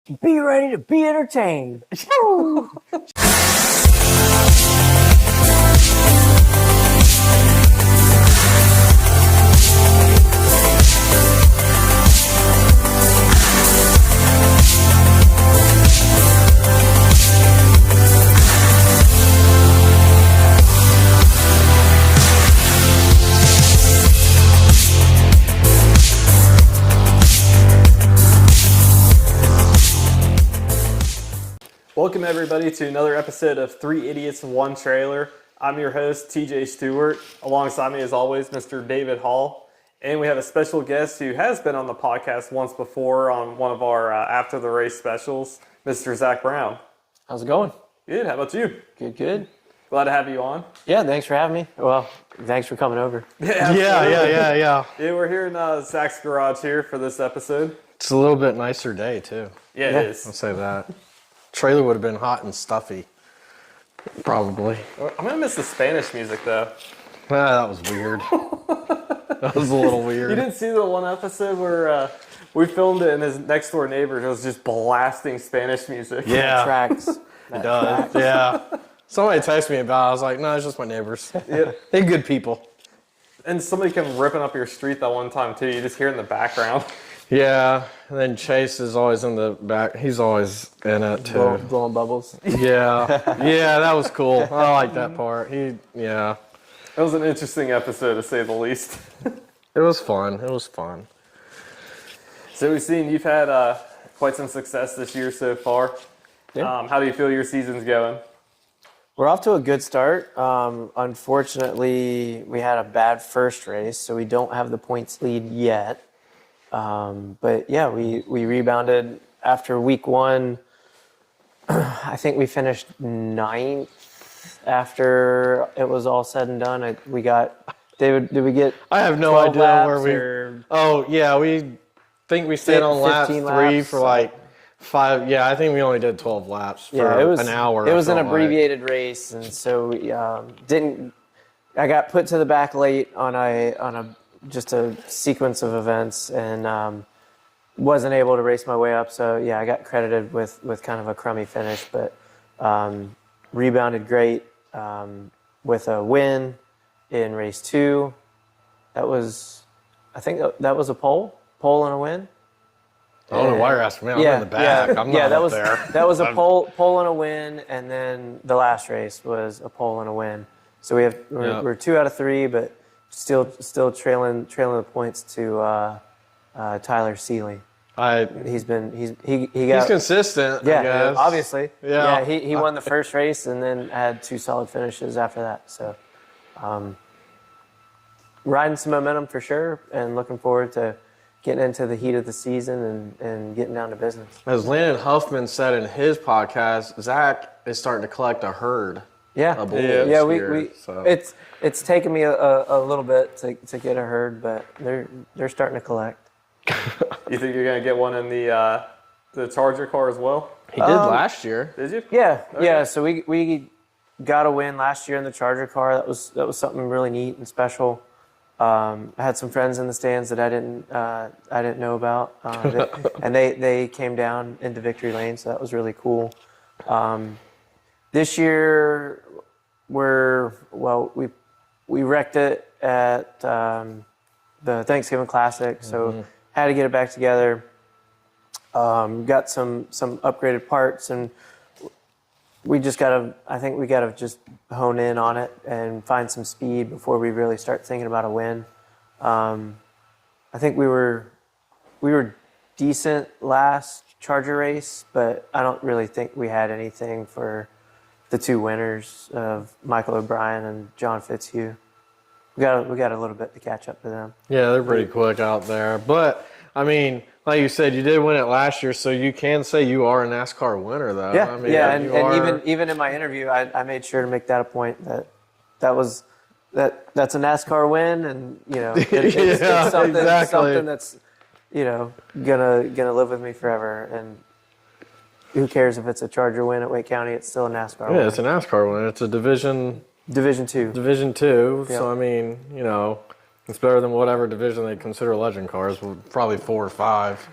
Be ready to be entertained. Welcome everybody to another episode of Three Idiots, One Trailer. I'm your host, TJ Stewart. Alongside me as always, Mr. David Hall. And we have a special guest who has been on the podcast once before on one of our after the race specials, Mr. Zack Brown. How's it going? Good, how about you? Good. Glad to have you on. Yeah, thanks for having me. Well, thanks for coming over. Yeah, Yeah. Yeah, we're here in Zach's garage here for this episode. It's a little bit nicer day, too. Yeah, Yeah. it is. I'll say that. Trailer would have been hot and stuffy. Probably. I'm going to miss the Spanish music though. That was weird. That was a little weird. You didn't see the one episode where we filmed it and his next door neighbor was just blasting Spanish music? Yeah, Tracks. it does. Yeah. Somebody texted me about it. I was like, no, it's just my neighbors. Yeah. They're good people. And somebody came ripping up your street that one time too. You just hear it in the background. Yeah. And then Chase is always in the back. He's always in it, too. Blowing bubbles. Yeah. Yeah, that was cool. I like that part. Yeah. It was an interesting episode to say the least. It was fun. So we've seen you've had quite some success this year so far. Yeah. How do you feel your season's going? We're off to a good start. Unfortunately, we had a bad first race, so we don't have the points lead yet. But yeah, we rebounded after week one. I think we finished 9th after it was all said and done. We got, David, did we get I have no 12 idea laps where we. or Oh yeah, we think we stayed on lap 15 3 laps? for like 5. Yeah, I think we only did 12 laps for it was an hour. It was I an felt like. abbreviated race, and so we didn't. I got put to the back late on a just a sequence of events, and wasn't able to race my way up. So yeah, I got credited with kind of a crummy finish, but rebounded great with a win in race 2. That was, I think that was a pole and a win. I don't know why you're asking me. I'm in the back. I'm not that up was there. that was a pole and a win, and then the last race was a pole and a win. So we're 2 out of 3, but still trailing the points to Tyler Seeley. He's consistent. Yeah, I guess. obviously. Yeah. He won the first race and then had 2 solid finishes after that. So, riding some momentum for sure, and looking forward to getting into the heat of the season and getting down to business. As Landon Huffman said in his podcast, Zach is starting to collect a herd. Yeah, of bulls yeah. here, so. It's taken me a little bit to get a herd, but they're starting to collect. You think you're gonna get one in the Charger car as well? He did last year. Did you? Yeah, Okay. yeah. So we got a win last year in the Charger car. That was something really neat and special. I had some friends in the stands that I didn't know about, and they came down into victory lane, so that was really cool. This year we wrecked it at the Thanksgiving Classic, so had to get it back together. Got some upgraded parts, and I think we gotta just hone in on it and find some speed before we really start thinking about a win. I think we were decent last Charger race, but I don't really think we had anything for the 2 winners of Michael O'Brien and John Fitzhugh. We got a little bit to catch up to them. Yeah, they're pretty quick out there. But, I mean, like you said, you did win it last year, so you can say you are a NASCAR winner, though. Yeah, I mean, and even in my interview, I made sure to make that a point that's a NASCAR win, and it's something that's gonna live with me forever. And who cares if it's a Charger win at Wake County? It's still a NASCAR win. Yeah, it's a NASCAR win. It's a Division 2. Division 2. Yep. So, I mean, it's better than whatever division they consider legend cars, probably 4 or 5.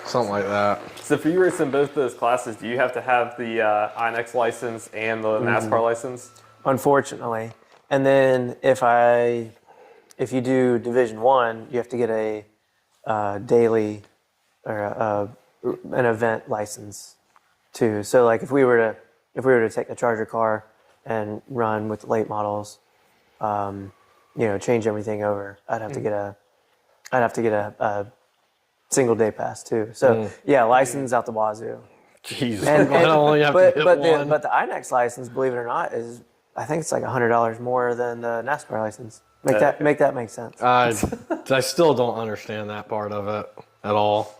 something like that. So for you racing both those classes, do you have to have the INX license and the NASCAR license? Unfortunately. And then if you do Division One, you have to get a daily or an event license too. So like if we were to take the Charger car and run with the late models, change everything over, I'd have to get a single day pass too. So yeah, license out the wazoo. Jeez, And, I only have to get one. but the INEX license, believe it or not, is I think it's like $100 more than the NASCAR license. Make that make sense. I still don't understand that part of it at all.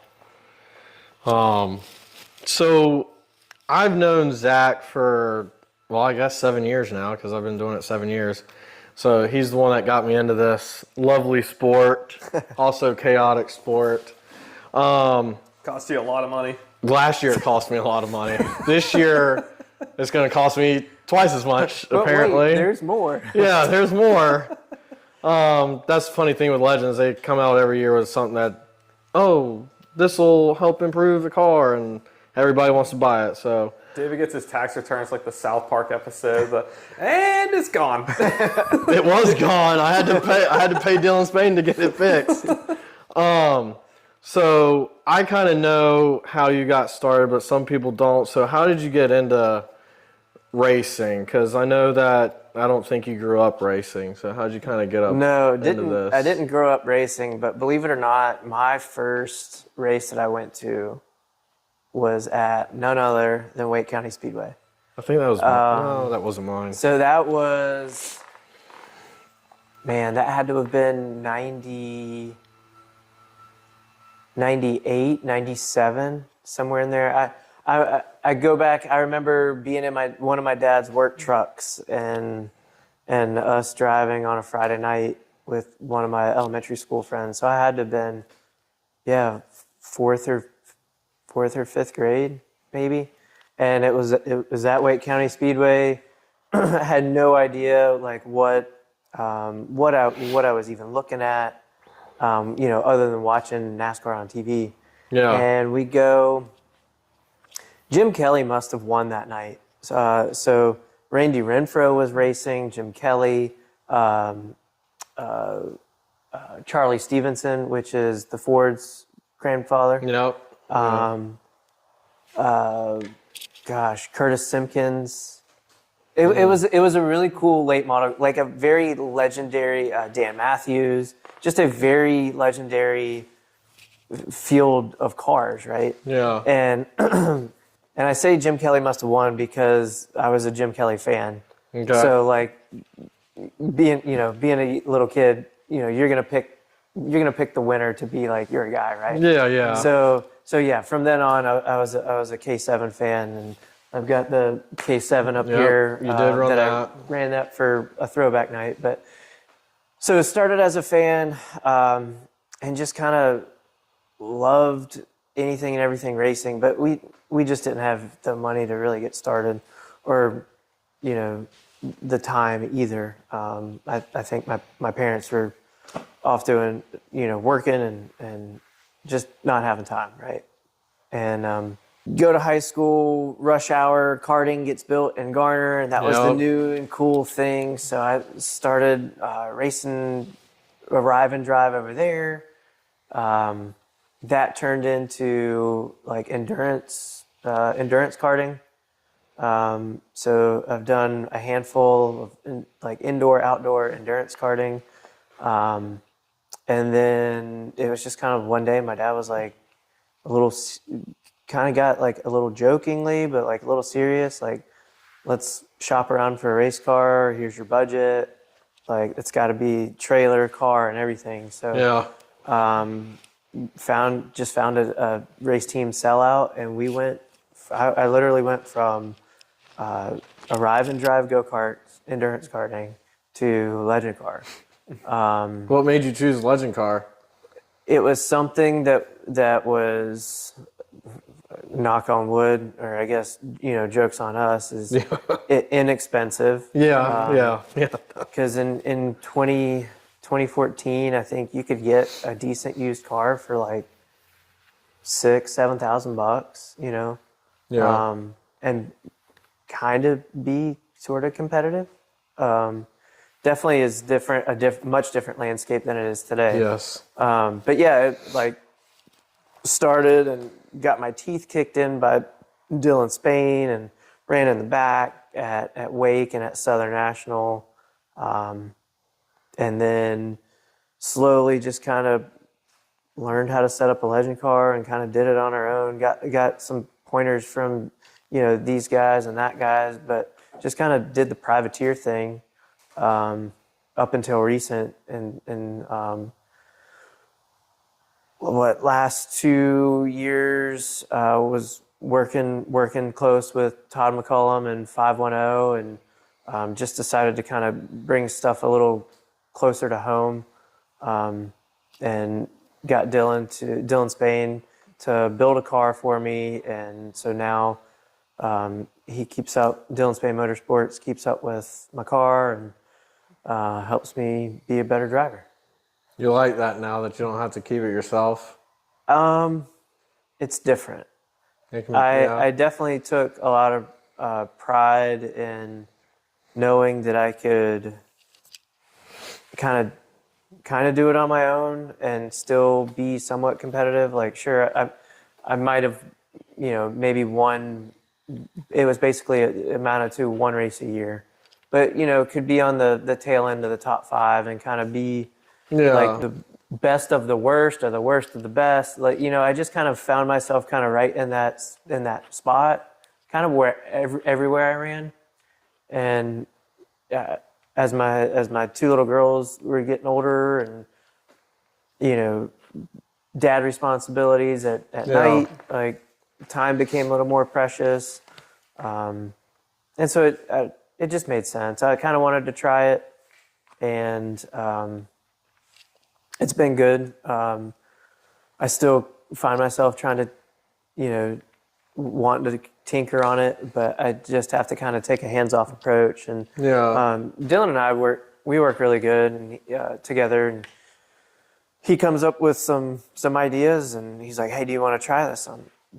So I've known Zach for, well, I guess 7 years now because I've been doing it 7 years. So he's the one that got me into this lovely sport, also chaotic sport. Cost you a lot of money. Last year it cost me a lot of money. This year it's going to cost me twice as much, But apparently. wait, there's more. Yeah, there's more. That's the funny thing with Legends. They come out every year with something that, this will help improve the car, and everybody wants to buy it. So David gets his tax returns like the South Park episode, and it's gone. it was gone. I had to pay Dylan Spain to get it fixed. So I kind of know how you got started, but some people don't. So how did you get into racing? Because I know that I don't think you grew up racing. So how'd you kind of get up into this? I didn't grow up racing, but believe it or not, my first race that I went to was at none other than Wake County Speedway. I think that was no, that wasn't mine. So that was, man, that had to have been 98, 97, somewhere in there. I go back. I remember being in one of my dad's work trucks and us driving on a Friday night with one of my elementary school friends. So I had to have been, fourth or fifth grade maybe, and it was at Wake County Speedway. I had no idea like what I was even looking at, other than watching NASCAR on TV. Yeah. And we go. Jim Kelly must have won that night. So Randy Renfro was racing, Jim Kelly, Charlie Stevenson, which is the Ford's grandfather. Curtis Simpkins. It was a really cool late model, like a very legendary Dan Matthews, just a very legendary field of cars, right? Yeah. And and I say Jim Kelly must have won because I was a Jim Kelly fan. Okay. So like being a little kid, you're gonna pick the winner to be like your guy, right? Yeah, yeah. So yeah, from then on, I was a K7 fan, and I've got the K7 up here. You did run that. I ran that for a throwback night, but so it started as a fan, and just kind of loved anything and everything racing, but we just didn't have the money to really get started, or the time either. I think my parents were off doing working and just not having time, right? And go to high school, rush hour karting gets built in Garner, and that was the new and cool thing. So I started racing, arrive and drive over there. That turned into like endurance karting. So I've done a handful of like indoor, outdoor endurance karting. And then it was just kind of one day my dad was like kind of got like a little jokingly, but like a little serious, like, let's shop around for a race car. Here's your budget. Like, it's got to be trailer, car, and everything. So found a race team sellout, and we went. I literally went from arrive and drive go-kart endurance karting to legend car. What made you choose legend car? It was something that was, knock on wood, or I guess jokes on us, is inexpensive. Yeah. Because in 2014, I think you could get a decent used car for like $6,000-7,000, you know, Yeah. and kind of be sort of competitive. Definitely is different, much different landscape than it is today. Yes. But yeah, it, like started and got my teeth kicked in by Dylan Spain and ran in the back at Wake and at Southern National. And then slowly just kind of learned how to set up a legend car and kind of did it on our own. Got some pointers from, you know, these guys and that guys, but just kind of did the privateer thing up until recent. And last 2 years was working close with Todd McCullum and 510, and just decided to kind of bring stuff a little closer to home, and got Dylan Spain to build a car for me, and so now Dylan Spain Motorsports keeps up with my car and helps me be a better driver. You like that now that you don't have to keep it yourself? It's different. Yeah. I definitely took a lot of pride in knowing that I could kind of do it on my own and still be somewhat competitive. Like, sure, I might have, you know, maybe won. It was basically amounted to one race a year, but you know, could be on the tail end of the top 5 and kind of be like the best of the worst or the worst of the best. Like, you know, I just kind of found myself kind of right in that spot, kind of where everywhere I ran. And as my 2 little girls were getting older, and you know, dad responsibilities at night, like time became a little more precious, and so it just made sense. I kind of wanted to try it, and it's been good. I still find myself trying to, you know, wanting to tinker on it, but I just have to kind of take a hands-off approach. And Dylan and I work really good and together. And he comes up with some ideas, and he's like, "Hey, do you want to try this?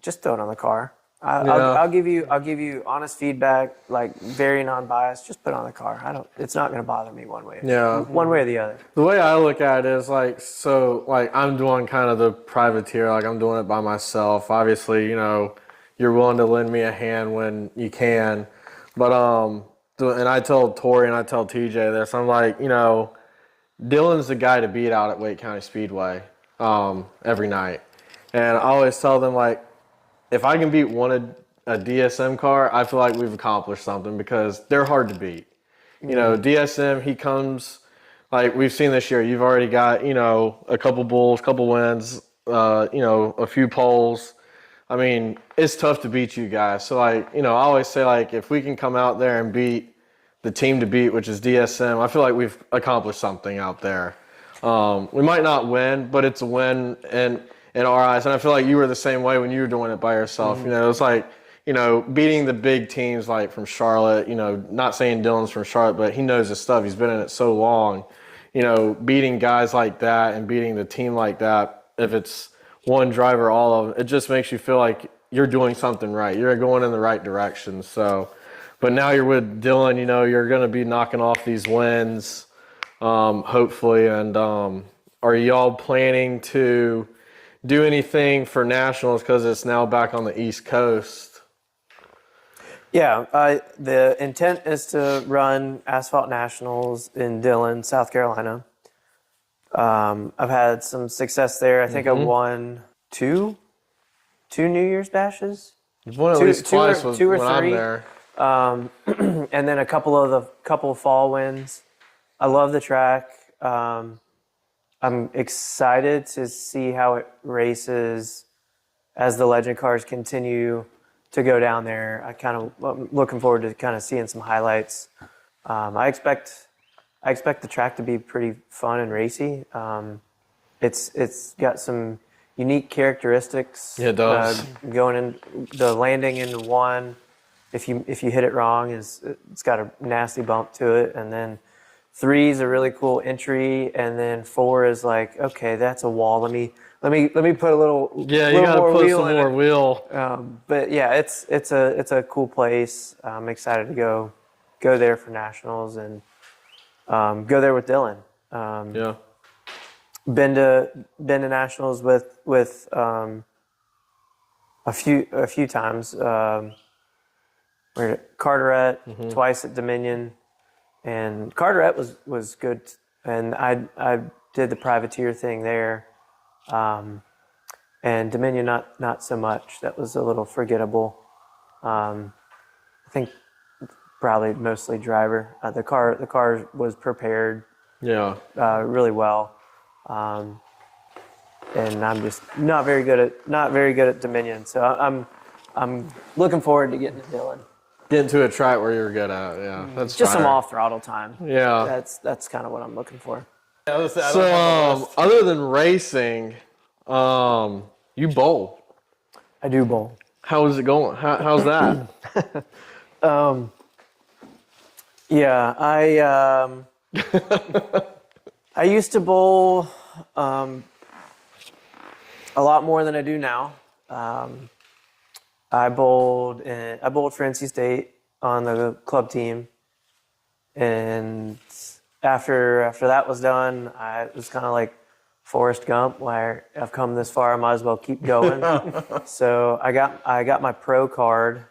Just throw it on the car. I'll give you honest feedback, like very non-biased. Just put it on the car. It's not going to bother me one way or the other." The way I look at it is like, so like I'm doing kind of the privateer, like I'm doing it by myself. Obviously, you know, you're willing to lend me a hand when you can, but and I tell Tori and I tell TJ this. I'm like, you know, Dylan's the guy to beat out at Wake County Speedway every night, and I always tell them, like, if I can beat a DSM car, I feel like we've accomplished something, because they're hard to beat. You know, DSM, he comes, like we've seen this year, you've already got, you know, a couple bulls, couple wins, you know, a few poles. I mean, it's tough to beat you guys. So, like, you know, I always say, like, if we can come out there and beat the team to beat, which is DSM, I feel like we've accomplished something out there. We might not win, but it's a win in our eyes. And I feel like you were the same way when you were doing it by yourself. You know, it's like, you know, beating the big teams like from Charlotte, you know, not saying Dylan's from Charlotte, but he knows his stuff. He's been in it so long. You know, beating guys like that and beating the team like that, if it's one driver, all of them, it just makes you feel like you're doing something right. You're going in the right direction. So, but now you're with Dylan, you know, you're going to be knocking off these wins, hopefully. And are y'all planning to do anything for nationals, because it's now back on the East Coast? Yeah, the intent is to run Asphalt Nationals in Dillon, South Carolina. I've had some success there. I think I won two New Year's bashes. You've won at least twice when I'm there. And then a couple fall wins. I love the track. I'm excited to see how it races as the legend cars continue to go down there. I'm looking forward to kind of seeing some highlights. I expect the track to be pretty fun and racy. It's got some unique characteristics. Yeah, it does. Going in the landing into one, if you hit it wrong, it's got a nasty bump to it, and then 3 is a really cool entry, and then 4 is like, okay, that's a wall. Let me put a little Yeah, you gotta put some more wheel. But yeah, it's a cool place. I'm excited to go there for nationals and go there with Dylan. Yeah. Been to nationals with a few times. We're at Carteret, twice at Dominion, and Carteret was good, and I did the privateer thing there, and Dominion not so much. That was a little forgettable. I think probably mostly driver. The car was prepared really well, and I'm just not very good at Dominion. So I'm looking forward to getting to Dylan. Get into a track where you're good at, yeah. That's Just some fire. off throttle time. Yeah. That's kind of what I'm looking for. So, other than racing, you bowl. I do bowl. How is it going? How's that? Yeah, I used to bowl a lot more than I do now. I bowled for NC State on the club team, and after that was done, I was kind of like Forrest Gump, where I've come this far, I might as well keep going. So I got my pro card,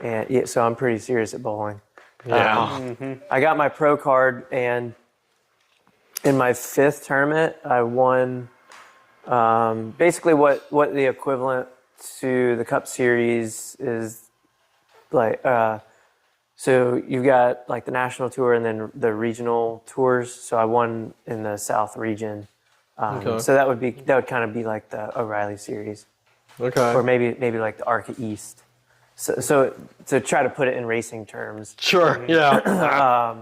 and so I'm pretty serious at bowling. Yeah. I got my pro card, and in my 5th tournament, I won basically what the equivalent to the Cup Series is like. So you've got like the national tour and then the regional tours. So I won in the South region. Okay. So that would kind of be like the O'Reilly Series, Okay. or maybe like the ARCA East. So to try to put it in racing terms. Sure. Yeah.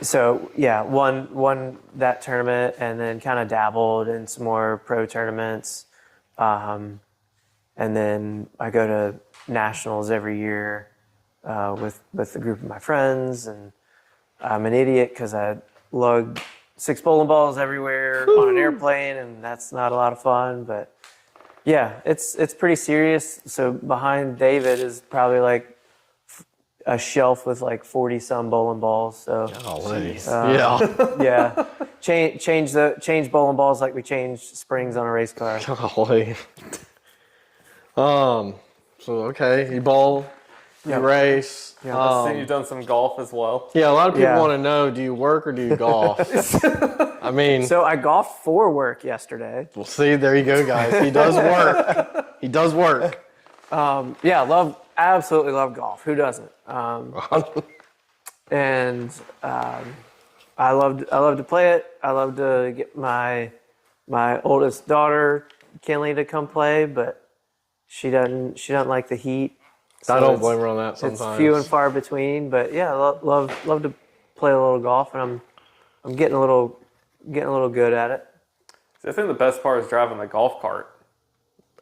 So yeah, won that tournament, and then kind of dabbled in some more pro tournaments, and then I go to nationals every year with a group of my friends, and I'm an idiot because I lug 6 bowling balls everywhere on an airplane, and that's not a lot of fun. But yeah, it's pretty serious. So behind David is probably like a shelf with like 40 some bowling balls. So yeah, change bowling balls like we change springs on a race car. Golly. So okay, you bowl, you race. I've seen you've done some golf as well. Yeah, a lot of people Yeah. want to know: do you work or do you golf? I mean, So I golfed for work yesterday. well, see, there you go, guys. He does work. He does work. Yeah, absolutely love golf. Who doesn't? And I love to play it. I love to get my oldest daughter Kinley to come play, but she doesn't like the heat. So I don't blame her on that sometimes. It's few and far between, but yeah, love to play a little golf, and I'm getting a little good at it. I think the best part is driving the golf cart.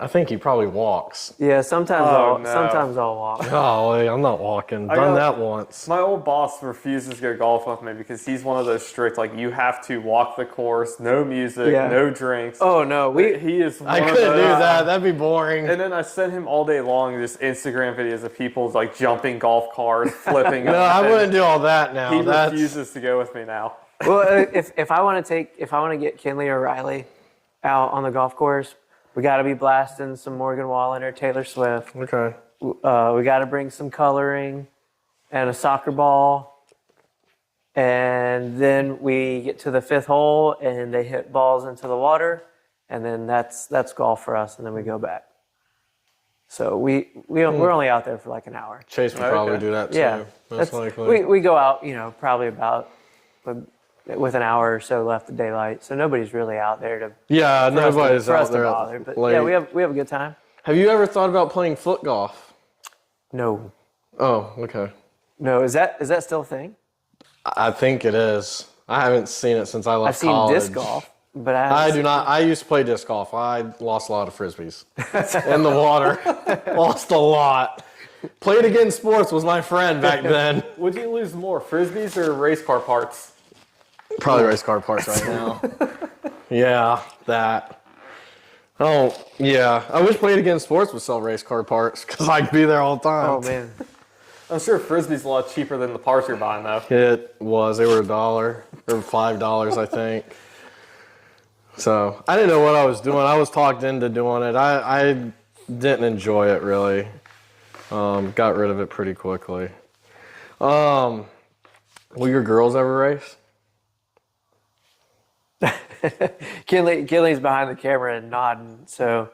I think he probably walks. Yeah, sometimes no. I'll walk. Golly, I'm not walking. Done got- that once. My old boss refuses to go golf with me because he's one of those strict, like, you have to walk the course, no music, Yeah. no drinks. Oh no, He is one I of couldn't do those. that. That'd be boring. And then I sent him all day long just Instagram videos of people like jumping golf carts, flipping. No, I wouldn't do all that now. He That's refuses to go with me now. Well, if I want to get Kinley or Riley out on the golf course, we got to be blasting some Morgan Wallen or Taylor Swift. okay. We got to bring some coloring and a soccer ball, and then we get to the 5th hole and they hit balls into the water, and then that's golf for us, and then we go back. So we're only out there for like an hour. Chase would probably Okay. do that too. Yeah, Most likely. we go out, probably about with an hour or so left of daylight, so nobody's really out there to Yeah, nobody's for us out to there bother. But late. yeah, we have a good time. Have you ever thought about playing foot golf? No, Oh, okay. is that still a thing? I think it is. I haven't seen it since I I've left seen college. disc golf, but I do not. I used to play disc golf. I lost a lot of frisbees in the water. Lost a lot. Played Against Sports was my friend back then. Would you lose more, Frisbees or race car parts? Probably race car parts right now. Yeah, that. Oh, yeah. I wish Played Against Sports would sell race car parts because I'd be there all the time. Oh man. I'm sure Frisbee's a lot cheaper than the parts you're buying, though. It was. They were $1 or $5, I think. So I didn't know what I was doing. I was talked into doing it. I didn't enjoy it really. Got rid of it pretty quickly. Will your girls ever race? Kinley's behind the camera and nodding. So,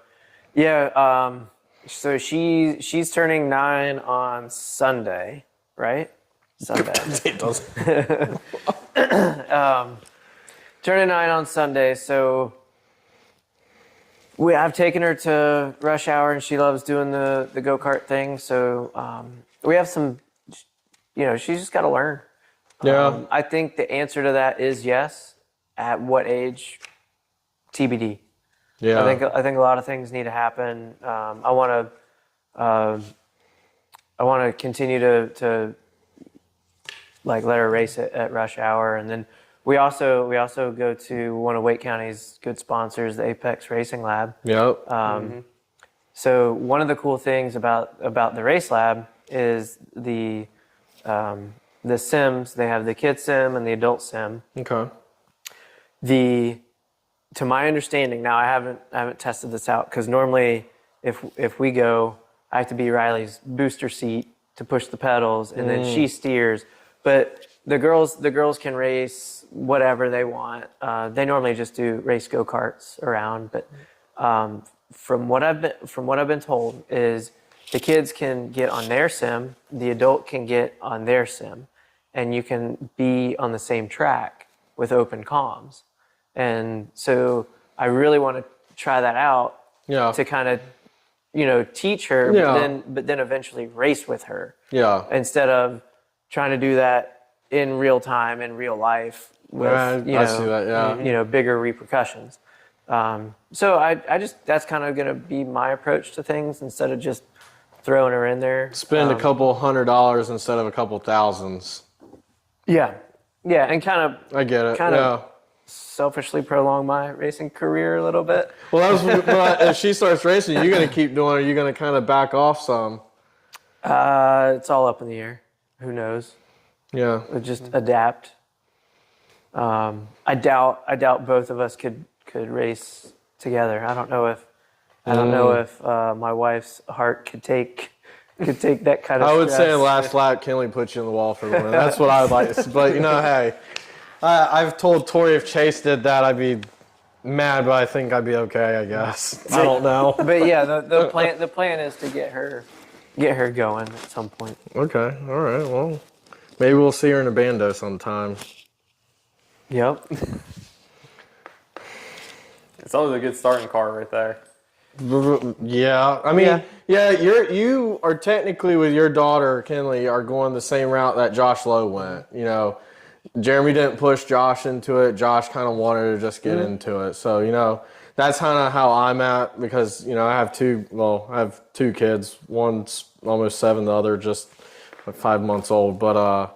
yeah. So she's turning 9 on Sunday, right? Sunday. It doesn't. Turning 9 on Sunday. So I've taken her to Rush Hour, and she loves doing the go-kart thing. So we have some, she's just got to learn. Yeah. I think the answer to that is yes. At what age? TBD. Yeah. I think a lot of things need to happen. I want to continue to like let her race at Rush Hour, and then we also go to one of Wake County's good sponsors, the Apex Racing Lab. Yep. So one of the cool things about the race lab is the sims. They have the kid sim and the adult sim. Okay. To my understanding, now I haven't tested this out because normally if we go, I have to be Riley's booster seat to push the pedals, and then she steers. But the girls can race whatever they want. They normally just do race go-karts around. But from what I've been told is the kids can get on their sim, the adult can get on their sim, and you can be on the same track with open comms. And so I really want to try that out to kind of, teach her, but then eventually race with her. Yeah. Instead of trying to do that in real time, in real life with, I see that, yeah. bigger repercussions. So I just, that's kind of going to be my approach to things instead of just throwing her in there. Spend a couple $100 instead of a couple thousands. Yeah. Yeah. And kind of, I get it. Kind of selfishly prolong my racing career a little bit. Well, if she starts racing, you're going to keep doing it. Or you're going to kind of back off some. It's all up in the air. Who knows? Yeah. We'll just adapt. I doubt both of us could race together. I don't know if my wife's heart could take that kind of. I would stress. say last lap, Kinley put you in the wall for the win. That's what I would like to see. But hey, I've told Tori if Chase did that, I'd be mad, but I think I'd be okay. I guess. I don't know. But yeah, the plan is to get her going at some point. Okay. All right. Well, maybe we'll see her in a bando sometime. Yep. It's always a good starting car right there. Yeah, I mean, you are technically with your daughter Kinley are going the same route that Josh Lowe went. Jeremy didn't push Josh into it. Josh kind of wanted to just get into it. So that's kind of how I'm at because I have two kids. One's almost 7, the other just like 5 months old. But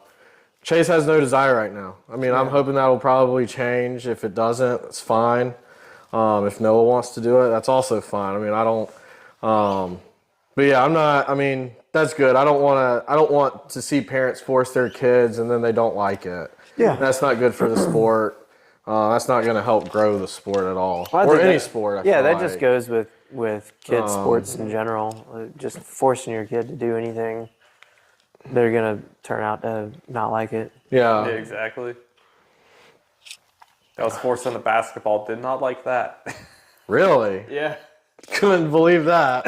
Chase has no desire right now. I mean, I'm hoping that will probably change. If it doesn't, it's fine. If Noah wants to do it, that's also fine. I mean, I don't. But yeah, I'm not. I mean, that's good. I don't want to see parents force their kids and then they don't like it. Yeah, that's not good for the sport. That's not going to help grow the sport at all, well, or any sport. Just goes with kids' sports in general. Just forcing your kid to do anything, they're gonna turn out to not like it. Yeah, exactly. I was forced into basketball. Did not like that. Really? Yeah. Couldn't believe that.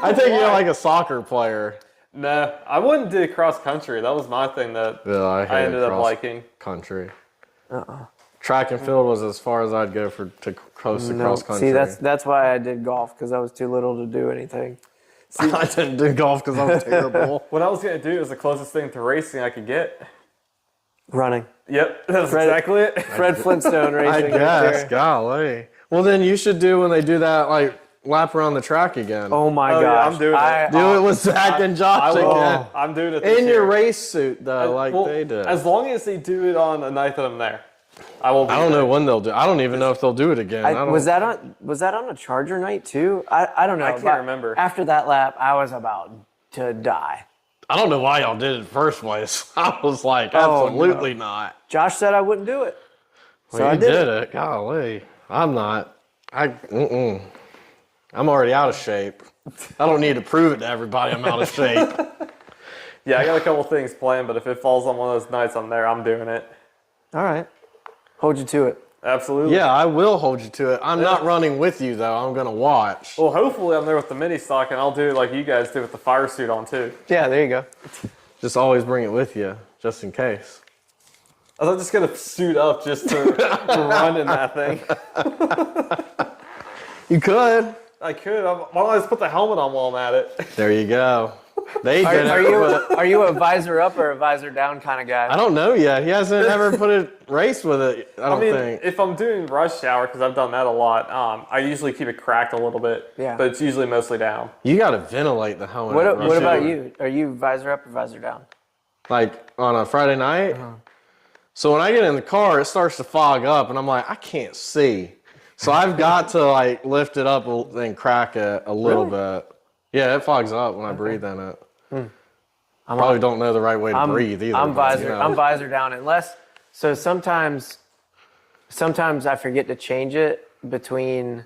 I think you're like a soccer player. No, I wouldn't do cross country. That was my thing that I ended up liking. Country. Track and field was as far as I'd go to cross country. See, that's why I did golf because I was too little to do anything. See, I didn't do golf because I was terrible. What I was gonna do is the closest thing to racing I could get. Running. Yep, that's exactly it. Fred Flintstone racing. I guess, golly. Well, then you should do when they do that, like lap around the track again. Oh my Oh, yeah, gosh. I'm doing it. Do it with Zach and Josh again. I'm doing it this In year. your race suit, though, like Well, they did. As long as they do it on a night that I'm there. I will be I don't there. know when they'll do. I don't even know if they'll do it again. Was that on a Charger night too? I don't know. I can't but remember. After that lap, I was about to die. I don't know why y'all did it in the first place. I was like, Oh, absolutely not. Josh said I wouldn't do it. So Well, I you did it. Golly, I'm not. I'm already out of shape. I don't need to prove it to everybody I'm out of shape. Yeah, I got a couple things planned, but if it falls on one of those nights I'm there, I'm doing it. All right. Hold you to it. Absolutely. Yeah, I will hold you to it. I'm not running with you, though. I'm going to watch. Well, hopefully I'm there with the mini stock, and I'll do it like you guys do with the fire suit on, too. Yeah, there you go. Just always bring it with you, just in case. I was just going to suit up just to run in that thing. You could. I could. Why don't I just put the helmet on while I'm at it? There you go. They did Are it. you but are you a visor up or a visor down kind of guy? I don't know yet. He hasn't ever put a race with it, I don't think. If I'm doing rush hour, because I've done that a lot, I usually keep it cracked a little bit. Yeah. But it's usually mostly down. You got to ventilate the helmet. What at rush about hour. you? Are you visor up or visor down? Like on a Friday night? So when I get in the car, it starts to fog up, and I'm like, I can't see. So I've got to like lift it up and crack it a little bit. Yeah, it fogs up when I breathe in it. I probably don't know the right way to breathe either. I'm but, visor. you know. I'm visor down unless. So sometimes I forget to change it between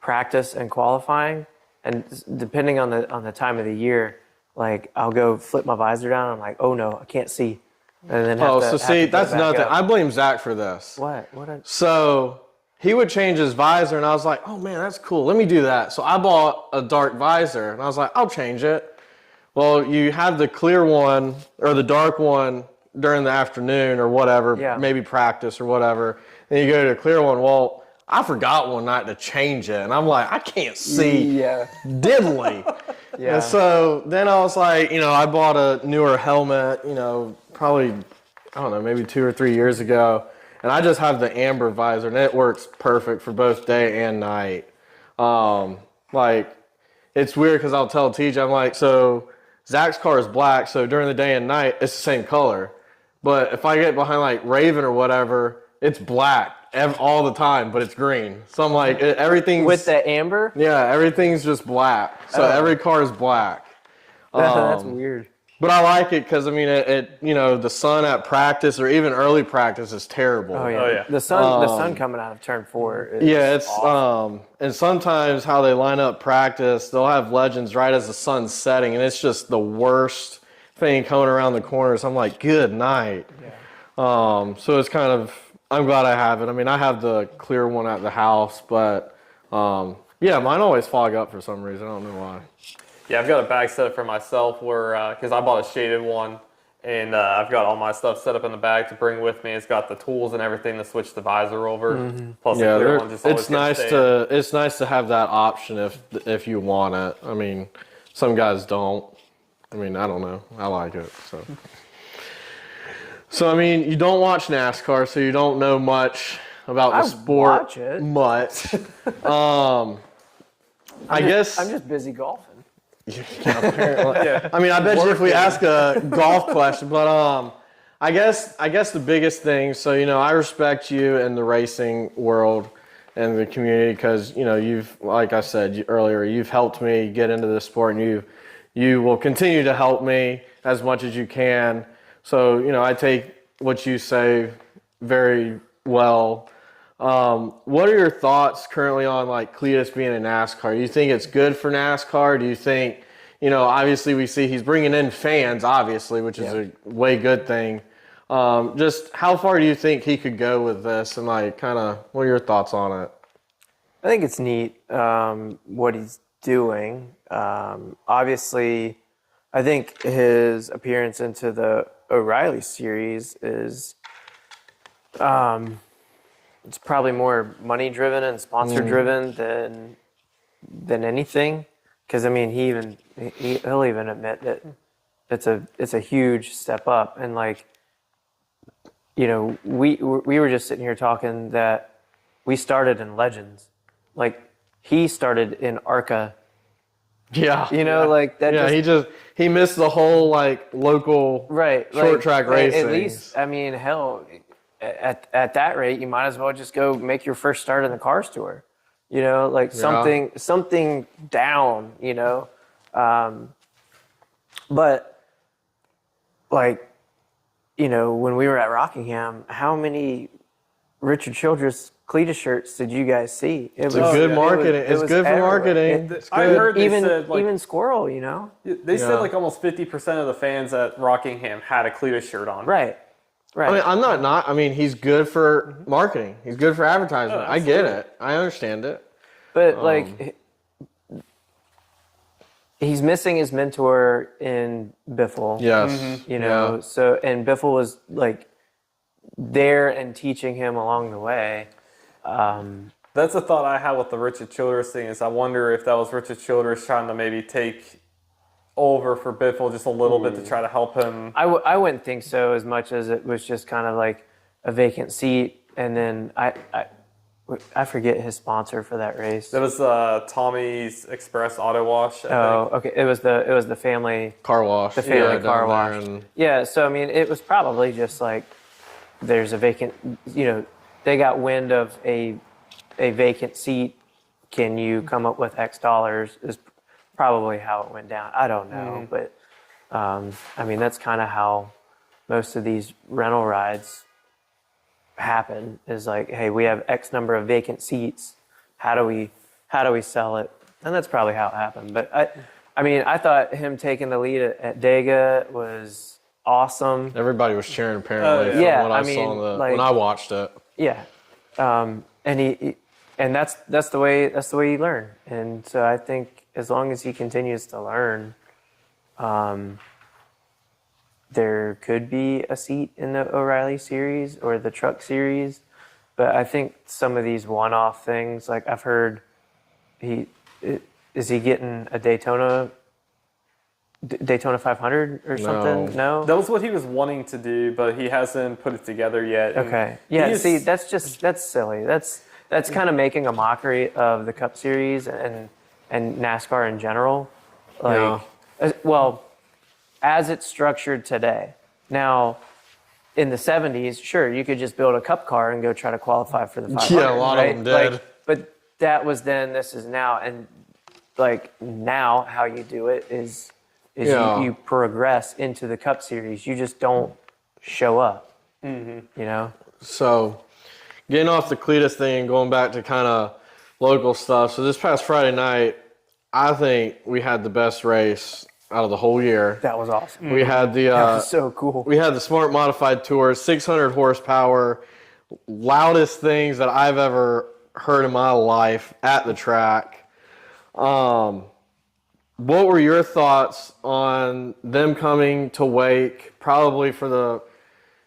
practice and qualifying, and depending on the time of the year, like I'll go flip my visor down. I'm like, oh no, I can't see, and then have to So see, put it that's back nothing. up. I blame Zach for this. What? So he would change his visor, and I was like, oh man, that's cool. Let me do that. So I bought a dark visor, and I was like, I'll change it. Well, you have the clear one or the dark one during the afternoon or whatever, maybe practice or whatever. Then you go to the clear one. Well, I forgot one night to change it, and I'm like, I can't see diddly. Yeah. And so then I was like, I bought a newer helmet, probably, I don't know, maybe 2 or 3 years ago. And I just have the amber visor, and it works perfect for both day and night. It's weird because I'll tell TJ, I'm like, so Zach's car is black, so during the day and night, it's the same color. But if I get behind like Raven or whatever, it's black all the time, but it's green. So I'm like, everything's... With the amber? Yeah, everything's just black. So every car is black. That's weird. But I like it because, the sun at practice or even early practice is terrible. Oh yeah. Oh, yeah. The sun coming out of turn 4. It's and sometimes how they line up practice, they'll have legends right as the sun's setting, and it's just the worst thing coming around the corners. I'm like, good night. Yeah. So it's kind of, I'm glad I have it. I mean, I have the clear one at the house, but mine always fog up for some reason. I don't know why. Yeah, I've got a bag set up for myself where, because I bought a shaded one, and I've got all my stuff set up in the bag to bring with me. It's got the tools and everything to switch the visor over. Plus the clear one just always it's nice to have that option if you want it. I mean, some guys don't. I mean, I don't know. I like it. So I mean, you don't watch NASCAR, so you don't know much about the sport. Watch it. Much. I guess I'm just busy golfing. apparently. I mean, I bet you if we ask a golf question, but I guess the biggest thing. So I respect you in the racing world and the community because you've, like I said earlier, you've helped me get into this sport, and you will continue to help me as much as you can. So I take what you say very well. What are your thoughts currently on like Cletus being in NASCAR? Do you think it's good for NASCAR? Do you think, obviously we see he's bringing in fans, obviously, which is a way good thing. Just how far do you think he could go with this, and like kind of what are your thoughts on it? I think it's neat what he's doing. Obviously, I think his appearance into the O'Reilly series is it's probably more money driven and sponsor driven than anything. Because I mean, he'll even admit that it's a huge step up. And like, we were just sitting here talking that we started in Legends. Like he started in ARCA. Yeah. You know, like that. Yeah, he missed the whole like local short track racing. At least, I mean, hell, at that rate, you might as well just go make your first start in the Cars Tour. You know, like something down. You know, but like, you know, when we were at Rockingham, how many Richard Childress Cletus shirts did you guys see? It's good marketing. It's good for marketing. I heard they said even Squirrel, you know. They said like almost 50% of the fans at Rockingham had a Cletus shirt on. Right. I mean, I'm not. I mean, he's good for marketing. He's good for advertising. I get it. I understand it. But like, he's missing his mentor in Biffle. Yes. You know. So and Biffle was like there and teaching him along the way. That's a thought I had with the Richard Childress thing. Is I wonder if that was Richard Childress trying to maybe take over for Biffle just a little bit to try to help him. I wouldn't think so as much as it was just kind of like a vacant seat, and then I forget his sponsor for that race. That was Tommy's Express Auto Wash. I think. Okay. It was the family car wash. The family car down wash. there. Yeah. So I mean, it was probably just like there's a vacant. You know, they got wind of a vacant seat. Can you come up with X dollars? Is probably how it went down. I don't know, but I mean that's kind of how most of these rental rides happen. Is like, hey, we have X number of vacant seats. How do we sell it? And that's probably how it happened. But I mean, I thought him taking the lead at Dega was awesome. Everybody was cheering apparently. Yeah, from what I saw when I watched it. Yeah, and he that's the way you learn. And so I think as long as he continues to learn, there could be a seat in the O'Reilly series or the truck series. But I think some of these one-off things, like I've heard, is he getting a Daytona 500 or something? No. That was what he was wanting to do, but he hasn't put it together yet. Okay. Yeah. See, that's silly. That's kind of making a mockery of the Cup Series and NASCAR in general. Like, well, as it's structured today. Now, in the 70s, sure, you could just build a Cup car and go try to qualify for the 500. Yeah, a lot of them did. But that was then. This is now, and like now, how you do it is you progress into the Cup Series. You just don't show up. You know. So, getting off the Cletus thing and going back to kind of local stuff. So this past Friday night, I think we had the best race out of the whole year. That was awesome. We had the that was so cool. We had the Smart Modified Tour, 600 horsepower, loudest things that I've ever heard in my life at the track. What were your thoughts on them coming to Wake? Probably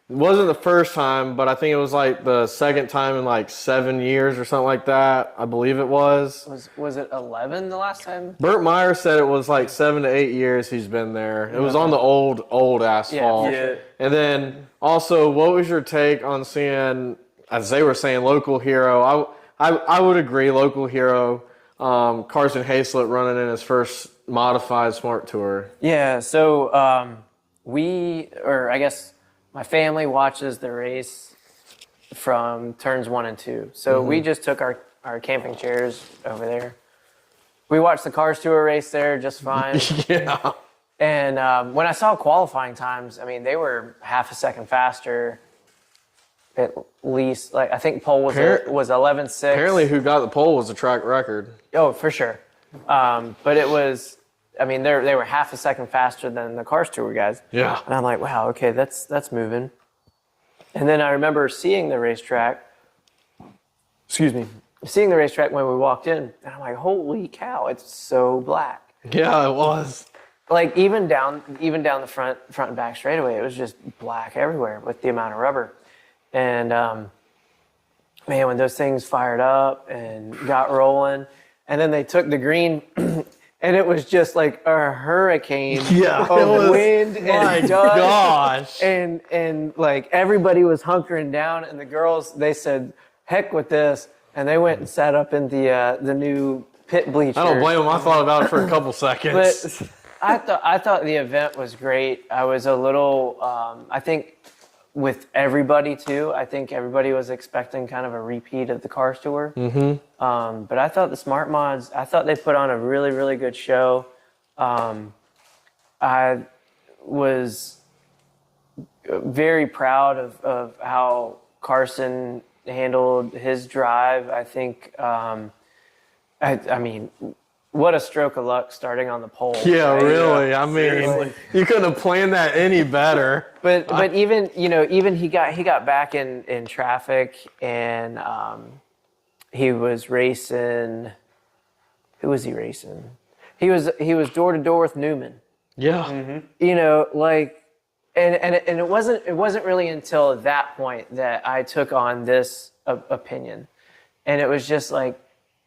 it wasn't the first time, but I think it was like the second time in like 7 years or something like that. I believe it was. Was it 11 the last time? Burt Meyer said it was like 7 to 8 years he's been there. It was on the old asphalt. Yeah. And then also, what was your take on seeing, as they were saying, local hero? I would agree, local hero. Carson Hayslett running in his first modified Smart Tour. Yeah. So I guess my family watches the race from turns 1 and 2. So we just took our camping chairs over there. We watched the Cars Tour race there just fine. Yeah. And when I saw qualifying times, I mean, they were half a second faster at least. Like I think pole was 11.6. Apparently who got the pole was a track record. Oh, for sure. But it was, I mean, they were half a second faster than the Cars Tour guys. Yeah. And I'm like, wow, okay, that's moving. And then I remember seeing the racetrack. Seeing the racetrack when we walked in, and I'm like, holy cow, it's so black. Yeah, it was. Like even down the front and back straightaway, it was just black everywhere with the amount of rubber. And man, when those things fired up and got rolling, and then they took the green. And it was just like a hurricane of wind and dust. And like everybody was hunkering down, and the girls, they said, heck with this. and they went and sat up in the new pit bleachers. I don't blame them. I thought about it for a couple seconds. But I thought the event was great. I was a little, I think with everybody too, I think everybody was expecting kind of a repeat of the Cars Tour. Mm-hmm. But I thought the Smart Mods, I thought they put on a really, really good show. I was very proud of how Carson handled his drive. I think, I mean, what a stroke of luck starting on the pole. Yeah, right? really. I mean, Seriously. you couldn't have planned that any better. But even he got back in traffic, and he was racing. Who was he racing? He was door to door with Newman. Yeah. Mm-hmm. And it wasn't really until that point that I took on this opinion, and it was just like,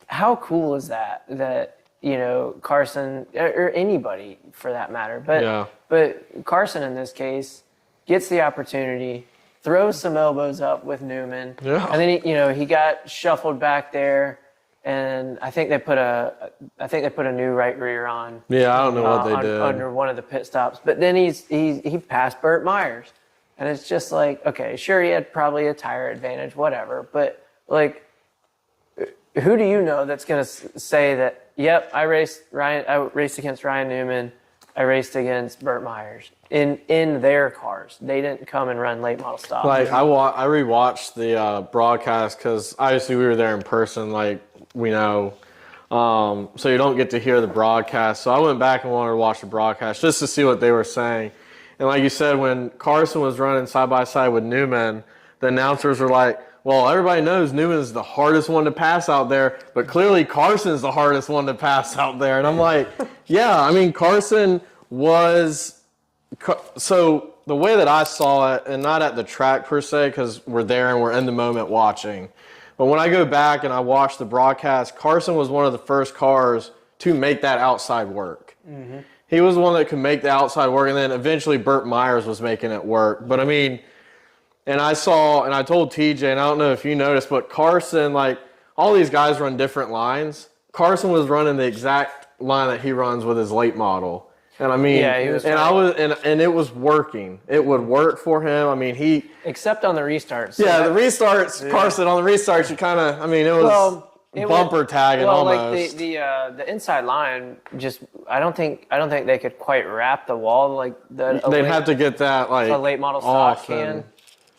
how cool is that Carson or anybody for that matter, but Carson in this case gets the opportunity, throws some elbows up with Newman, and then he got shuffled back there, and I think they put a new right rear on. Yeah, I don't know what they did under one of the pit stops, but then he passed Burt Myers, and it's just like, okay, sure, he had probably a tire advantage, whatever, but like, who do you know that's going to say that, yep, I raced against Ryan Newman, I raced against Burt Myers in their cars. They didn't come and run late model stops. Like, I rewatched the broadcast because obviously we were there in person, like we know. So you don't get to hear the broadcast. So I went back and wanted to watch the broadcast just to see what they were saying. And like you said, when Carson was running side by side with Newman, the announcers were like, well, everybody knows Newman's the hardest one to pass out there, but clearly Carson's the hardest one to pass out there. And I'm like, yeah, I mean, Carson was – so the way that I saw it, and not at the track per se because we're there and we're in the moment watching, but when I go back and I watch the broadcast, Carson was one of the first cars to make that outside work. Mm-hmm. He was the one that could make the outside work, and then eventually Burt Myers was making it work. But, I mean – and I told TJ, and I don't know if you noticed, but Carson, like, all these guys run different lines. Carson was running the exact line that he runs with his late model. And I mean, yeah, he was and it was working. It would work for him. I mean, except on the restarts. So the restarts, Carson, on the restarts, you kind of, I mean, it was bumper tagging almost. Like the inside line, just I don't think they could quite wrap the wall like that. They'd have to get that like a late model stock can.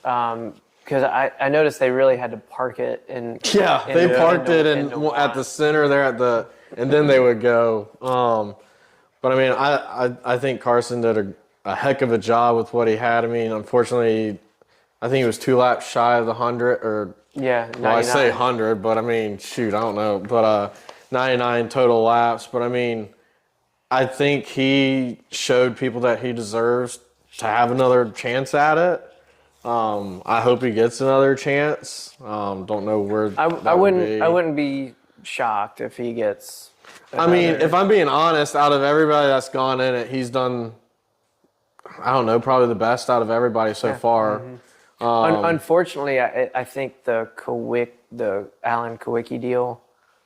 Because I noticed they really had to park it in. Yeah, they parked it at the center there and then they would go. But I mean, I think Carson did a heck of a job with what he had. I mean, unfortunately, I think he was 2 laps shy of the 100 or. Yeah, 99. Well, I say 100, but I mean, shoot, I don't know. But 99 total laps. But I mean, I think he showed people that he deserves to have another chance at it. I hope he gets another chance. Don't know where I wouldn't be shocked if he gets. I mean, if I'm being honest, out of everybody that's gone in it, he's done. I don't know, probably the best out of everybody so far. Mm-hmm. Unfortunately, I think the Alan Kawicki deal,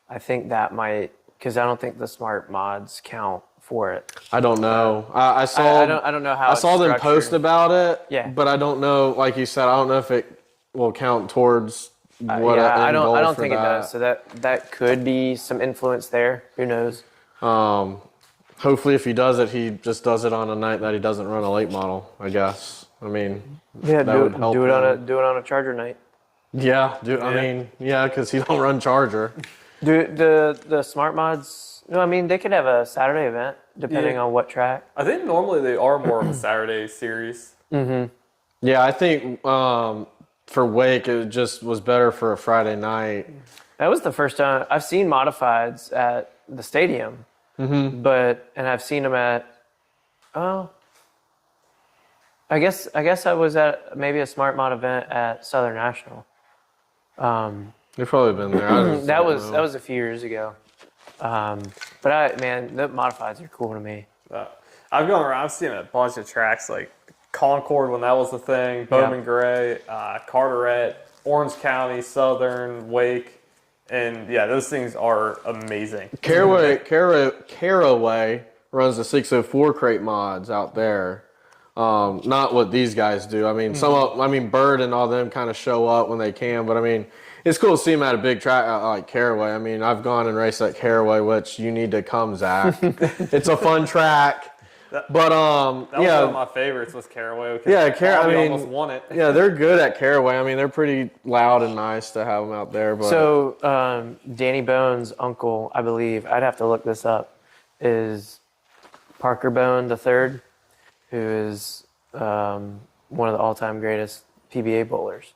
I think that might, because I don't think the smart mods count for it. I don't know. I saw. I don't know how. I saw them post about it. Yeah. But I don't know. Like you said, I don't know if it will count towards what. I don't think it does. So that could be some influence there. Who knows? Hopefully, if he does it, he just does it on a night that he doesn't run a late model. I guess. I mean. Yeah. That would help do it on a Charger night. Yeah. I mean, yeah, because he don't run Charger. Do the smart mods? No, I mean, they could have a Saturday event, depending on what track. I think normally they are more of a Saturday series. Mm-hmm. Yeah, I think for Wake, it just was better for a Friday night. That was the first time I've seen modifieds at the stadium, and I've seen them at, I guess I was at maybe a smart mod event at Southern National. They've probably been there. That was a few years ago. But the modifieds are cool to me. I've gone around, I've seen a bunch of tracks like Concord when that was the thing, Bowman Gray, Carteret, Orange County, Southern, Wake. And yeah, those things are amazing. Caraway runs the 604 crate mods out there. Not what these guys do. I mean, Bird and all them kind of show up when they can, but I mean, it's cool to see them at a big track like Caraway. I mean, I've gone and raced at Caraway, which you need to come, Zach. It's a fun track. But that was one of my favorites was Caraway. Yeah, Caraway almost won it. Yeah, they're good at Caraway. I mean, they're pretty loud and nice to have them out there. But So Danny Bone's uncle, I believe, I'd have to look this up, is Parker Bone III, who is one of the all-time greatest PBA bowlers.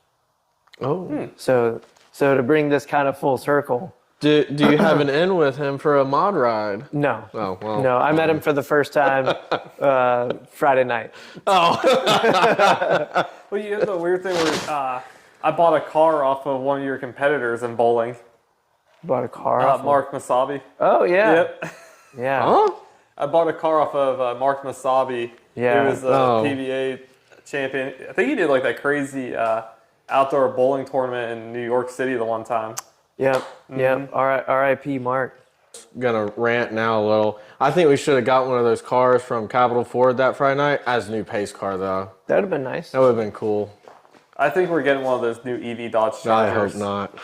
So to bring this kind of full circle. Do you have an in with him for a mod ride? No. Oh, well. No, I met him for the first time Friday night. Well, you know the weird thing where I bought a car off of one of your competitors in bowling. Bought a car off Mark Masabi. Oh, yeah. Yep. Yeah. Huh? I bought a car off of Mark Masabi. Yeah. He was the PBA champion. I think he did like that crazy outdoor bowling tournament in New York City the one time. Yep. Yep. R.I.P. Mark. Gonna rant now a little. I think we should have got one of those cars from Capital Ford that Friday night as a new pace car, though. That would have been nice. That would have been cool. I think we're getting one of those new EV Dodge I Chargers. hope not.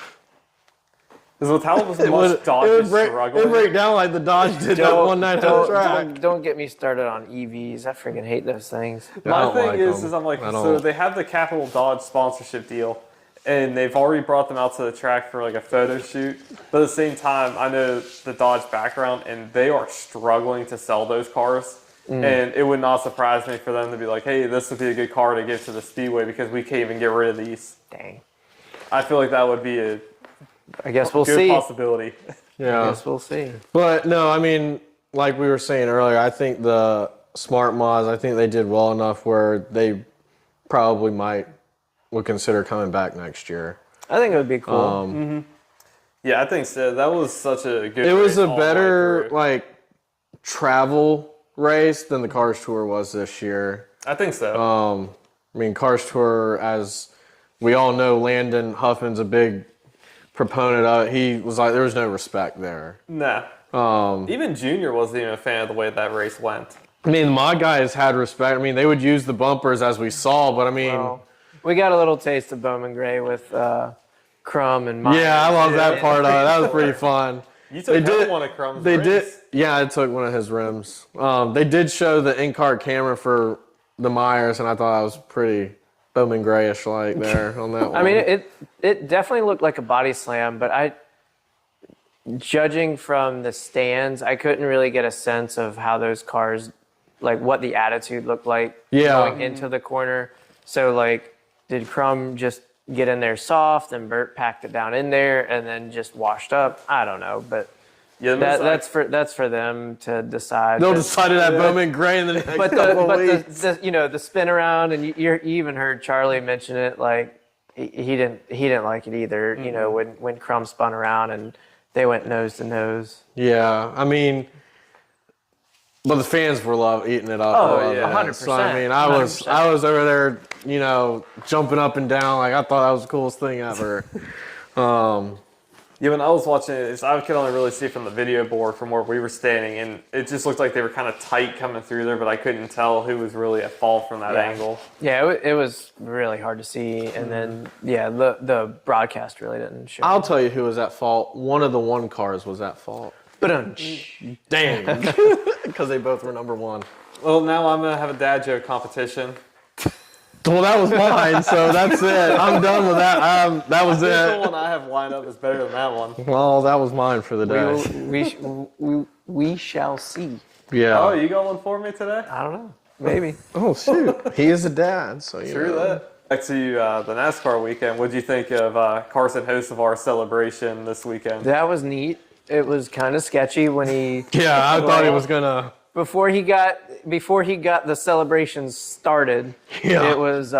Because with how much Dodge is struggling. It would break down like the Dodge did that one night on the track. Don't get me started on EVs. I freaking hate those things. My thing like is them. I'm like, so they have the Capital Dodge sponsorship deal, and they've already brought them out to the track for like a photo shoot. But at the same time, I know the Dodge background, and they are struggling to sell those cars. And it would not surprise me for them to be like, hey, this would be a good car to give to the Speedway because we can't even get rid of these. Dang. I feel like that would be a I guess we'll good see. possibility. Yeah. I guess we'll see. But no, I mean, like we were saying earlier, I think the smart mods, I think they did well enough where they probably would consider coming back next year. I think it would be cool. Yeah, I think so. That was such a good It was race a all the way better through. like travel race than the Cars Tour was this year. I think so. I mean, Cars Tour, as we all know, Landon Huffman's a big proponent of it. He was like, there was no respect there. Nah. Even Junior wasn't even a fan of the way that race went. I mean, my guys had respect. I mean, they would use the bumpers as we saw, but I mean, Well, we got a little taste of Bowman Gray with Crum and Myers. yeah, I love that part of it. That was pretty fun. You took one of Crum's They rims. did. Yeah, I took one of his rims. They did show the in-car camera for the Myers, and I thought that was pretty Bowman Grayish like there on that one. I mean, it definitely looked like a body slam, but judging from the stands, I couldn't really get a sense of how those cars, like what the attitude looked like going into the corner. So like, did Crum just get in there soft and Burt packed it down in there and then just washed up? I don't know, but Yeah, that's for them to decide. they'll But- decide it at Bowman Gray in the next But couple of weeks. the spin around, and you even heard Charlie mention it. Like he didn't like it either. You know, when Crum spun around and they went nose to nose. Yeah, I mean, but the fans were eating it up. Oh, I love yeah, that. 100%. So I mean, I was over there, you know, jumping up and down. Like I thought that was the coolest thing ever. Yeah, when I was watching it, I could only really see from the video board from where we were standing, and it just looked like they were kind of tight coming through there, but I couldn't tell who was really at fault from that angle. Yeah, it was really hard to see, and then the broadcast really didn't show. I'll tell you who was at fault. One of the one cars was at fault. Damn. Because they both were number one. Well, now I'm going to have a dad joke competition. Well, that was mine, so that's it. I'm done with that. That was The it. one I have lined up is better than that one. Well, that was mine for the day. We shall see. Yeah. Oh, you got one for me today? I don't know. Maybe. Oh, shoot. He is a dad, so you True know. that. Back to the NASCAR weekend. What did you think of Carson Hocevar's celebration this weekend? That was neat. It was kind of sketchy when he Yeah, I thought he was gonna. before he got the celebrations started. Yeah. It was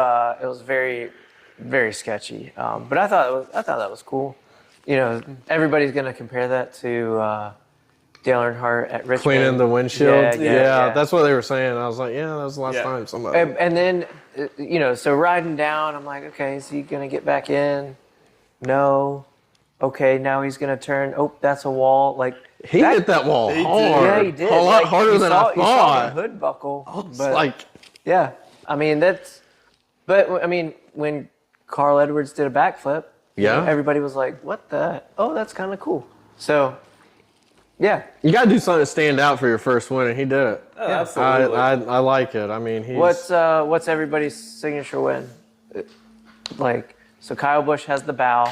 very, very sketchy. But I thought that was cool. You know, everybody's gonna compare that to Dale Earnhardt at Richmond. Cleaning the windshield. Yeah. That's what they were saying. I was like, yeah, that was the last time somebody. And then, you know, so riding down, I'm like, okay, is he gonna get back in? No. okay, now he's gonna turn. Oh, that's a wall. Like He hit that wall He did. hard. yeah, he did. A lot Like, harder you than saw, I You saw the thought. hood buckle. It's But like, yeah, I mean But I mean, when Carl Edwards did a backflip, Yeah. everybody was like, "What the? Oh, that's kind of cool." So, yeah, you got to do something to stand out for your first win, and he did it. Oh, absolutely. I like it. I mean, he's what's everybody's signature win? Like, so Kyle Busch has the bow,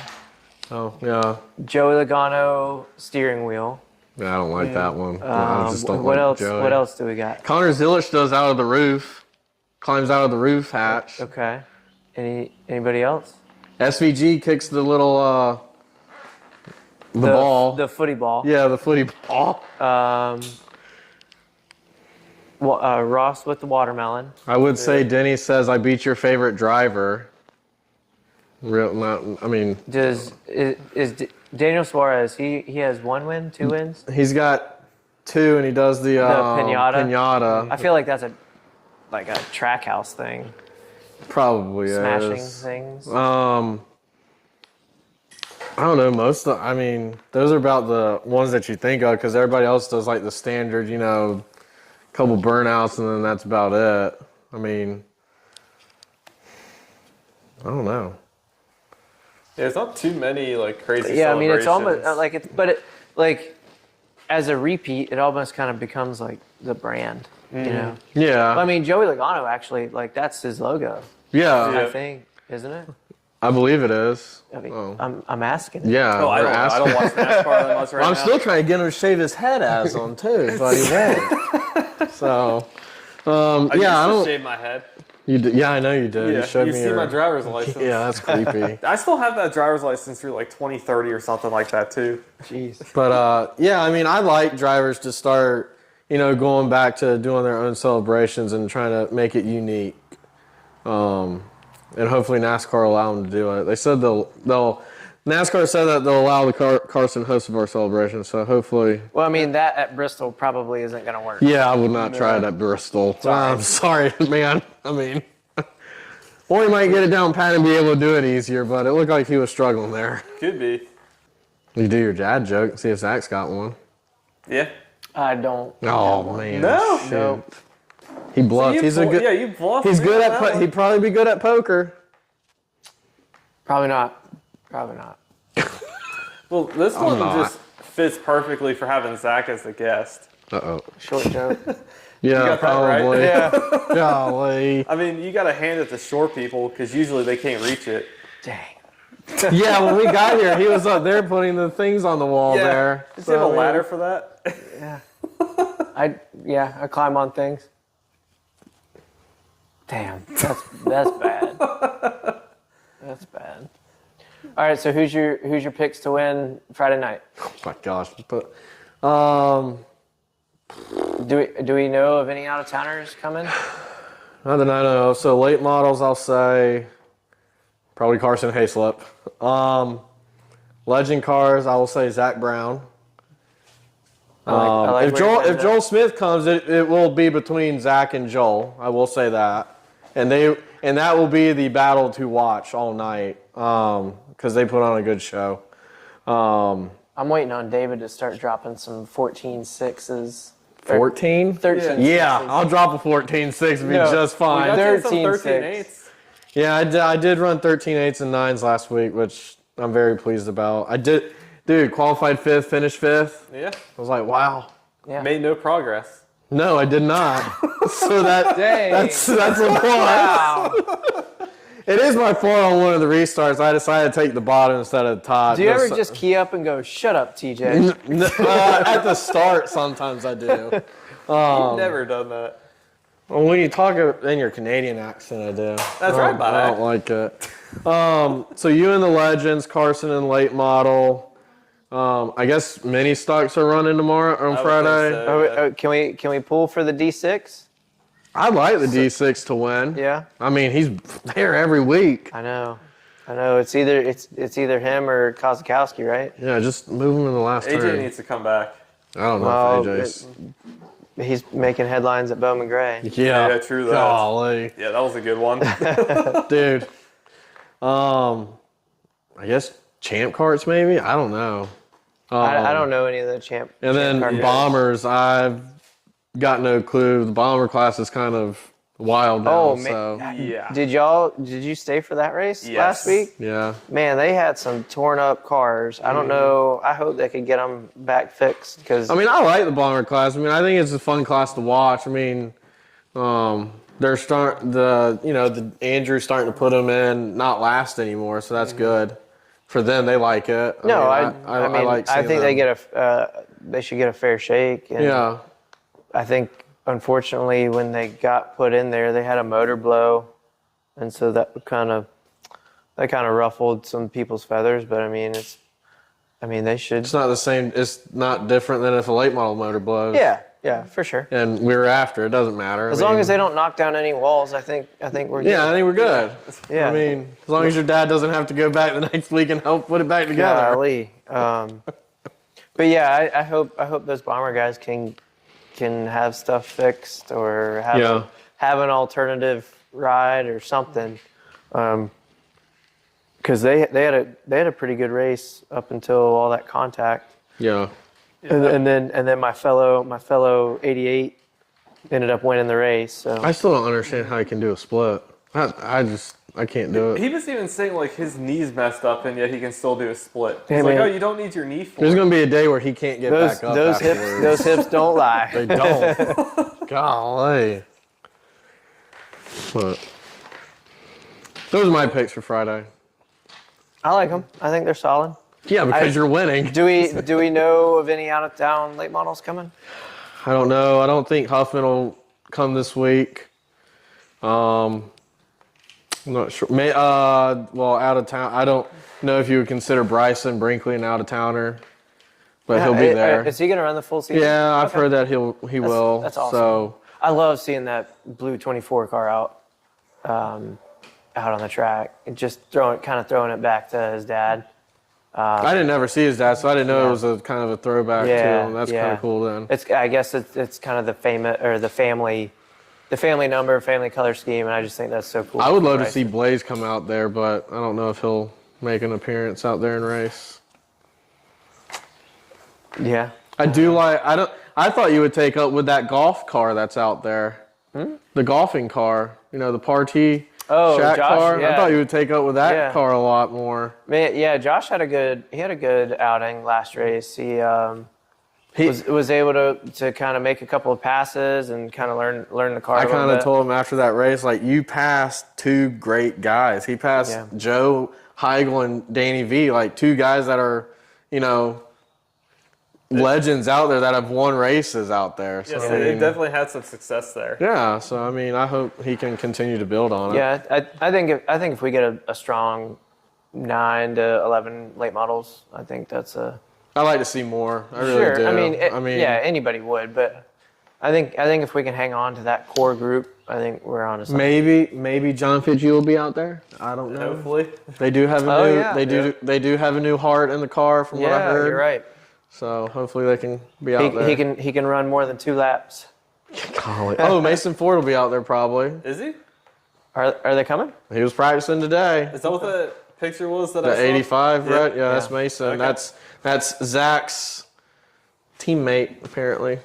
oh yeah. Joey Logano steering wheel. I don't like that one. I just don't What like else? Joey. What else do we got? Connor Zilisch does out of the roof, climbs out of the roof hatch. Okay. Anybody else? SVG kicks the little the ball. The footy ball. Yeah, the footy ball. Ross with the watermelon. I would say Denny says, "I beat your favorite driver." I mean, Is Daniel Suarez? He has 1 win, 2 wins. he's got 2, and he does the pinata. Pinata. I feel like that's like a track house thing, Probably smashing is. things. I don't know. I mean, those are about the ones that you think of because everybody else does like the standard, couple burnouts, and then that's about it. I mean, I don't know. Yeah, it's not too many like crazy. Yeah, I mean it's almost celebrations. like as a repeat, it almost kind of becomes like the brand, Yeah. I mean, Joey Logano actually, like that's his logo, yeah. I think, isn't it? I believe it is. I mean, Oh. I'm asking. Yeah. Oh, I we're don't know. I asking. don't watch NASCAR that much right I'm now. still trying to get him to shave his head as on too, but he won't. So, I yeah, I used to don't. shave my head. You did, yeah, I know you did. Yeah, You showed you me see your. my driver's license. Yeah, that's creepy. I still have that driver's license through like 2030 or something like that too. Jeez. But yeah, I mean, I like drivers to start, going back to doing their own celebrations and trying to make it unique. And hopefully NASCAR will allow them to do it. They said NASCAR said that they'll allow the Carson host of our celebration. So hopefully. Well, I mean that at Bristol probably isn't going to work. Yeah, I would not try it at Bristol. I'm sorry, man. I mean, or he might get it down pat and be able to do it easier, but it looked like he was struggling there. Could be. You do your dad joke and see if Zach's got one. Yeah. I don't. Oh, man. No. Shoot. No. He bluffed. You bluffed. He's me good on at. that one. He'd probably be good at poker. Probably not. Probably not. Well, this one not. just fits perfectly for having Zach as the guest. Uh-oh. Short joke. Yeah, got that right? probably. Yeah. Golly. I mean, you got to hand it to short people because usually they can't reach it. Dang. Yeah, when we got here, he was up there putting the things on the wall there. Does he have a I mean, ladder for that? Yeah. I climb on things. Damn. That's bad. That's bad. All right. So who's your picks to win Friday night? Oh my gosh. But, Do we know of any out of towners coming? not that I know of. So late models, I'll say probably Carson Hayslip. Legend cars, I will say Zack Brown. I like If where you're going Joel with Joel Smith comes, it will be between Zach and Joel. I will say that, and that will be the battle to watch all night because they put on a good show. I'm waiting on David to start dropping some 14.6s. 14? 13. Yeah, I'll drop a 14.6 and be No, just We fine. got you some 13.6. 13.8s. Yeah, I did run 13.8s and 9s last week, which I'm very pleased about. I did, dude, qualified 5th, finished 5th. Yeah. I was like, wow. Yeah. Made no progress. No, I did not. So that's a plus. Wow. It is my fault on one of the restarts. I decided to take the bottom instead of the top. Do you ever just key up and go, "Shut up, TJ"? At the start, sometimes I do. You've never done that. Well, when you talk in your Canadian accent, I do. That's right, I buddy. don't like it. So you and the Legends, Carson and late model. I guess mini stocks are running tomorrow on I would Friday. think so. Can we pull for the D6? I'd like the D6 to win. Yeah. I mean, he's there every week. I know. It's either him or Kozakowski, right? Yeah, just move him in the last AJ turn. needs to come back. I don't know Well, if AJ's. He's making headlines at Bowman Gray. Yeah, true that. Golly, Yeah, that was a good one. dude. I guess champ carts maybe. I don't know. I don't know any of the champ. And then champ cart bombers, I've got no clue. The bomber class is kind of wild now. Oh man, So Yeah. Did you stay for that race last week? yeah. Man, they had some torn up cars. I don't know. I hope they could get them back fixed because I mean, I like the bomber class. I mean, I think it's a fun class to watch. I mean, they're the Andrew's starting to put them in not last anymore, so that's good for them. They like it. no, I mean, like I seeing think them. they should get a fair shake. And Yeah. I think unfortunately when they got put in there, they had a motor blow, and so that kind of ruffled some people's feathers. But I mean, they should. It's not the same. It's not different than if a late model motor blows. Yeah, for sure. And we're after. It doesn't matter. As long as they don't knock down any walls, I think we're good. Yeah, I think we're good. Yeah. I mean, as long as your dad doesn't have to go back the next week and help put it back together. Golly. But yeah, I hope those bomber guys can have stuff fixed or have an alternative ride or something. Because they had a pretty good race up until all that contact. Yeah. And then my fellow 88 ended up winning the race. So I still don't understand how he can do a split. I can't do it. He was even saying like his knee's messed up and yet he can still do a split. Hey, He's like, man. oh, you don't need your knee for There's it. going to be a day where he can't get back up those hips don't lie. They don't. Golly. But those are my picks for Friday. I like them. I think they're solid. Yeah, because you're winning. Do we know of any out of town late models coming? I don't know. I don't think Huffman will come this week. I'm not sure. Out of town. I don't know if you would consider Bryson Brinkley an out of towner, but he'll be there. Is he going to run the full season? Yeah, I've heard that he will. That's awesome. So I love seeing that blue 24 car out on the track and just throwing it back to his dad. I didn't ever see his dad, so I didn't know it was a kind of a throwback to him. That's kind of cool then. I guess it's kind of the family number, family color scheme, and I just think that's so cool. I would love to see Blaze come out there, but I don't know if he'll make an appearance out there and race. Yeah. I thought you would take up with that golf car that's out there. The golfing car, the Party Shack Josh, car. yeah. I thought you would take up with that car a lot more. Man, yeah, Josh had a good outing last race. He was able to kind of make a couple of passes and kind of learn the car. I kind of told him after that race, like, you passed two great guys. He passed Joe Heigl and Danny V, like two guys that are, legends out there that have won races out there. So, Yes, they definitely had some success there. Yeah, so I mean, I hope he can continue to build on it. Yeah, I think if we get a strong 9 to 11 late models, I think that's a. I like to see more. I really Sure. do. I mean, yeah, anybody would, but I think if we can hang on to that core group, I think we're on to something. Maybe John Fitzgerald will be out there. I don't know. Hopefully. They do have they do have a new heart in the car from what I heard. Yeah, you're right. So hopefully they can be out there. He can run more than 2 laps. Oh, Mason Ford will be out there probably. Is he? Are they coming? He was practicing today. Is that what the picture was that I The saw? 85, Yeah. right? Yeah, that's Mason. Okay. That's Zach's teammate apparently.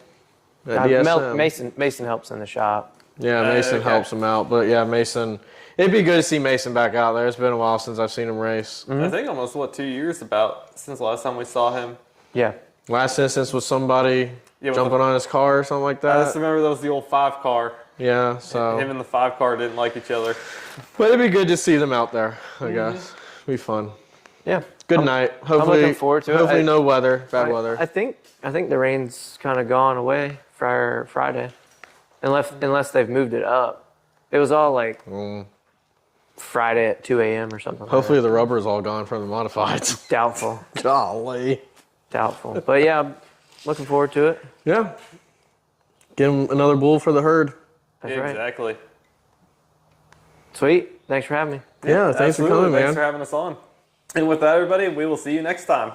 At DSM. Mason helps in the shop. Yeah, Mason helps him out. But yeah, Mason. It'd be good to see Mason back out there. It's been a while since I've seen him race. I think almost 2 years since the last time we saw him. Yeah. Last instance was somebody jumping on his car or something like that. I just remember that was the old 5 car. Yeah, so. Him and the 5 car didn't like each other. But it'd be good to see them out there, I guess. It'd be fun. Yeah. Good night. Hopefully, I'm looking forward to it. Hopefully no bad weather. I think the rain's kind of gone away for Friday, unless they've moved it up. It was all like Friday at 2 a.m. or something. Hopefully like the rubber's all gone from the modifieds. that. Doubtful. Golly. Doubtful. But yeah, I'm looking forward to it. Yeah. Give him another bull for the herd. That's right. Exactly. Sweet. Thanks for having me. Yeah, thanks for coming, man. Thanks for having us on. And with that, everybody, we will see you next time.